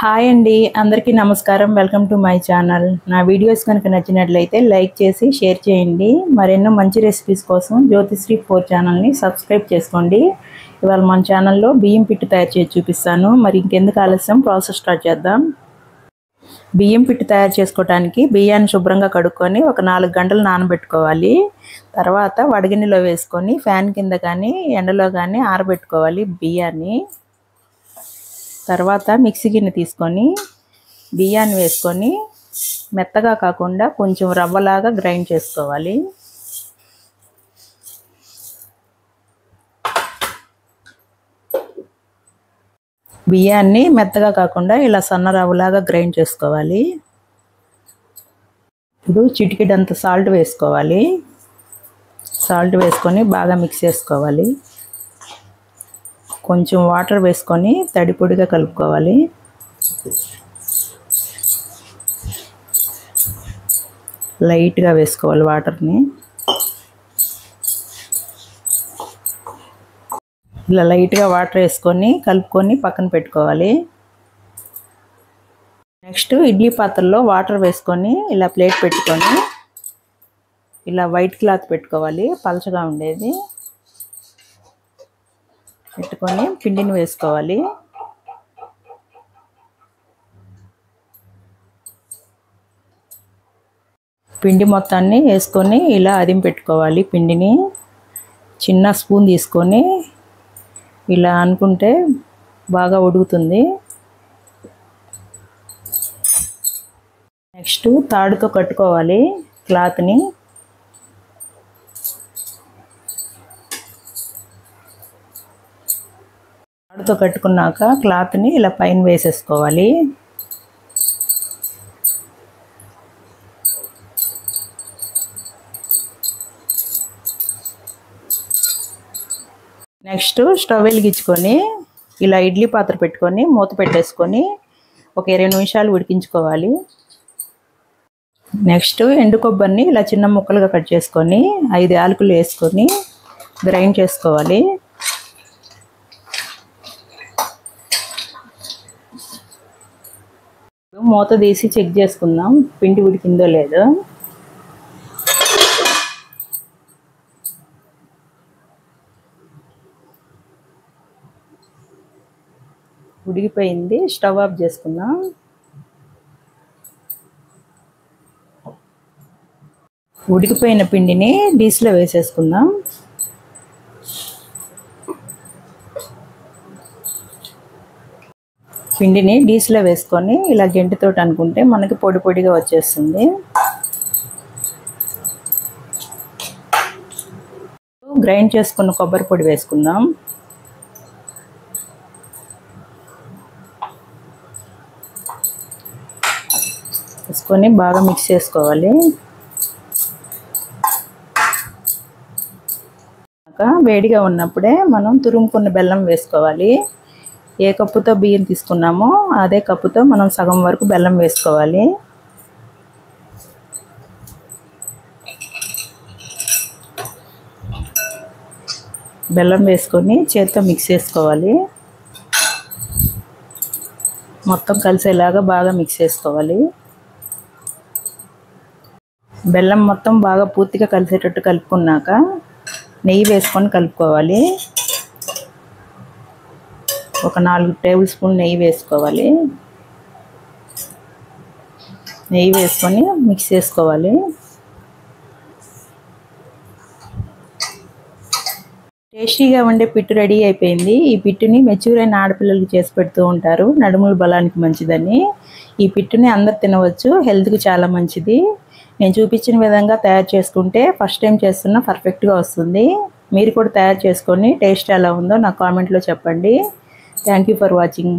Hi అండి, అందరికీ నమస్కారం. Welcome to my channel. నా వీడియోస్ కనుక నచ్చినట్లయితే లైక్ చేసి షేర్ చేయండి. మరెన్నో మంచి రెసిపీస్ కోసం జ్యోతిశ్రీ 4 ఛానల్ని సబ్స్క్రైబ్ చేసుకోండి. ఇవాళ మన ఛానల్లో బియ్యం పిట్టు తయారు చేసి చూపిస్తాను. మరి ఇంకెందుకు ఆలస్యం, ప్రాసెస్ స్టార్ట్ చేద్దాం. బియ్యం పిట్టు తయారు చేసుకోవడానికి బియ్యాన్ని శుభ్రంగా కడుక్కొని ఒక 4 గంటలు నానబెట్టుకోవాలి. తర్వాత వడగిన్నెలో వేసుకొని ఫ్యాన్ కింద కానీ ఎండలో కానీ ఆరబెట్టుకోవాలి బియ్యాన్ని. తర్వాత మిక్సీ గిన్నె తీసుకొని బియ్యాన్ని వేసుకొని మెత్తగా కాకుండా కొంచెం రవ్వలాగా గ్రైండ్ చేసుకోవాలి. బియ్యాన్ని మెత్తగా కాకుండా ఇలా సన్న రవ్వలాగా గ్రైండ్ చేసుకోవాలి. ఇప్పుడు చిటికెడంత సాల్ట్ వేసుకోవాలి. సాల్ట్ వేసుకొని బాగా మిక్స్ చేసుకోవాలి. కొంచెం వాటర్ వేసుకొని తడి పొడిగా కలుపుకోవాలి. లైట్గా వేసుకోవాలి వాటర్ని. ఇలా లైట్గా వాటర్ వేసుకొని కలుపుకొని పక్కన పెట్టుకోవాలి. నెక్స్ట్ ఇడ్లీ పాత్రలో వాటర్ వేసుకొని ఇలా ప్లేట్ పెట్టుకొని ఇలా వైట్ క్లాత్ పెట్టుకోవాలి, పలచగా ఉండేది. పెట్టుకొని పిండిని వేసుకోవాలి. పిండి మొత్తాన్ని వేసుకొని ఇలా అదిం పెట్టుకోవాలి. పిండిని చిన్న స్పూన్ తీసుకొని ఇలా అనుకుంటే బాగా ఉడుకుతుంది. నెక్స్ట్ తాడుతో కట్టుకోవాలి క్లాత్ని. తాడుతో కట్టుకున్నాక క్లాత్ని ఇలా పైన వేసేసుకోవాలి. నెక్స్ట్ స్టవ్ వెలిగించుకొని ఇలా ఇడ్లీ పాత్ర పెట్టుకొని మూత పెట్టేసుకొని ఒక 20 నిమిషాలు ఉడికించుకోవాలి. నెక్స్ట్ ఎండు కొబ్బరిని ఇలా చిన్న ముక్కలుగా కట్ చేసుకొని 5 యాలకులు వేసుకొని గ్రైండ్ చేసుకోవాలి. మూత తీసి చెక్ చేసుకుందాం పిండి ఉడికిందో లేదో. ఉడికిపోయింది. స్టవ్ ఆఫ్ చేసుకుందాం. ఉడికిపోయిన పిండిని డిష్లో వేసేసుకుందాం. పిండిని డిష్లో వేసుకొని ఇలా గెంటితో అనుకుంటే మనకి పొడి పొడిగా వచ్చేస్తుంది. గ్రైండ్ చేసుకున్న కొబ్బరి పొడి వేసుకుందాం. వేసుకొని బాగా మిక్స్ చేసుకోవాలి. వేడిగా ఉన్నప్పుడే మనం తురుముకున్న బెల్లం వేసుకోవాలి. ఏ కప్పుతో బియ్యం తీసుకున్నామో అదే కప్పుతో మనం సగం వరకు బెల్లం వేసుకోవాలి. బెల్లం వేసుకొని చేత్తో మిక్స్ చేసుకోవాలి. మొత్తం కలిసేలాగా బాగా మిక్స్ చేసుకోవాలి. బెల్లం మొత్తం బాగా పూర్తిగా కలిసేటట్టు కలుపుకున్నాక నెయ్యి వేసుకొని కలుపుకోవాలి. ఒక 4 టేబుల్ స్పూన్ నెయ్యి వేసుకోవాలి. నెయ్యి వేసుకొని మిక్స్ చేసుకోవాలి. టేస్టీగా ఉండే పిట్టు రెడీ అయిపోయింది. ఈ పిట్టుని మెచ్యూర్ అయిన ఆడపిల్లలకి చేసి పెడుతూ ఉంటారు, నడుముల బలానికి మంచిదని. ఈ పిట్టుని అందరు తినవచ్చు, హెల్త్కి చాలా మంచిది. నేను చూపించిన విధంగా తయారు చేసుకుంటే ఫస్ట్ టైం చేస్తున్నా పర్ఫెక్ట్గా వస్తుంది. మీరు కూడా తయారు చేసుకొని టేస్ట్ ఎలా ఉందో నాకు కామెంట్లో చెప్పండి. Thank you for watching.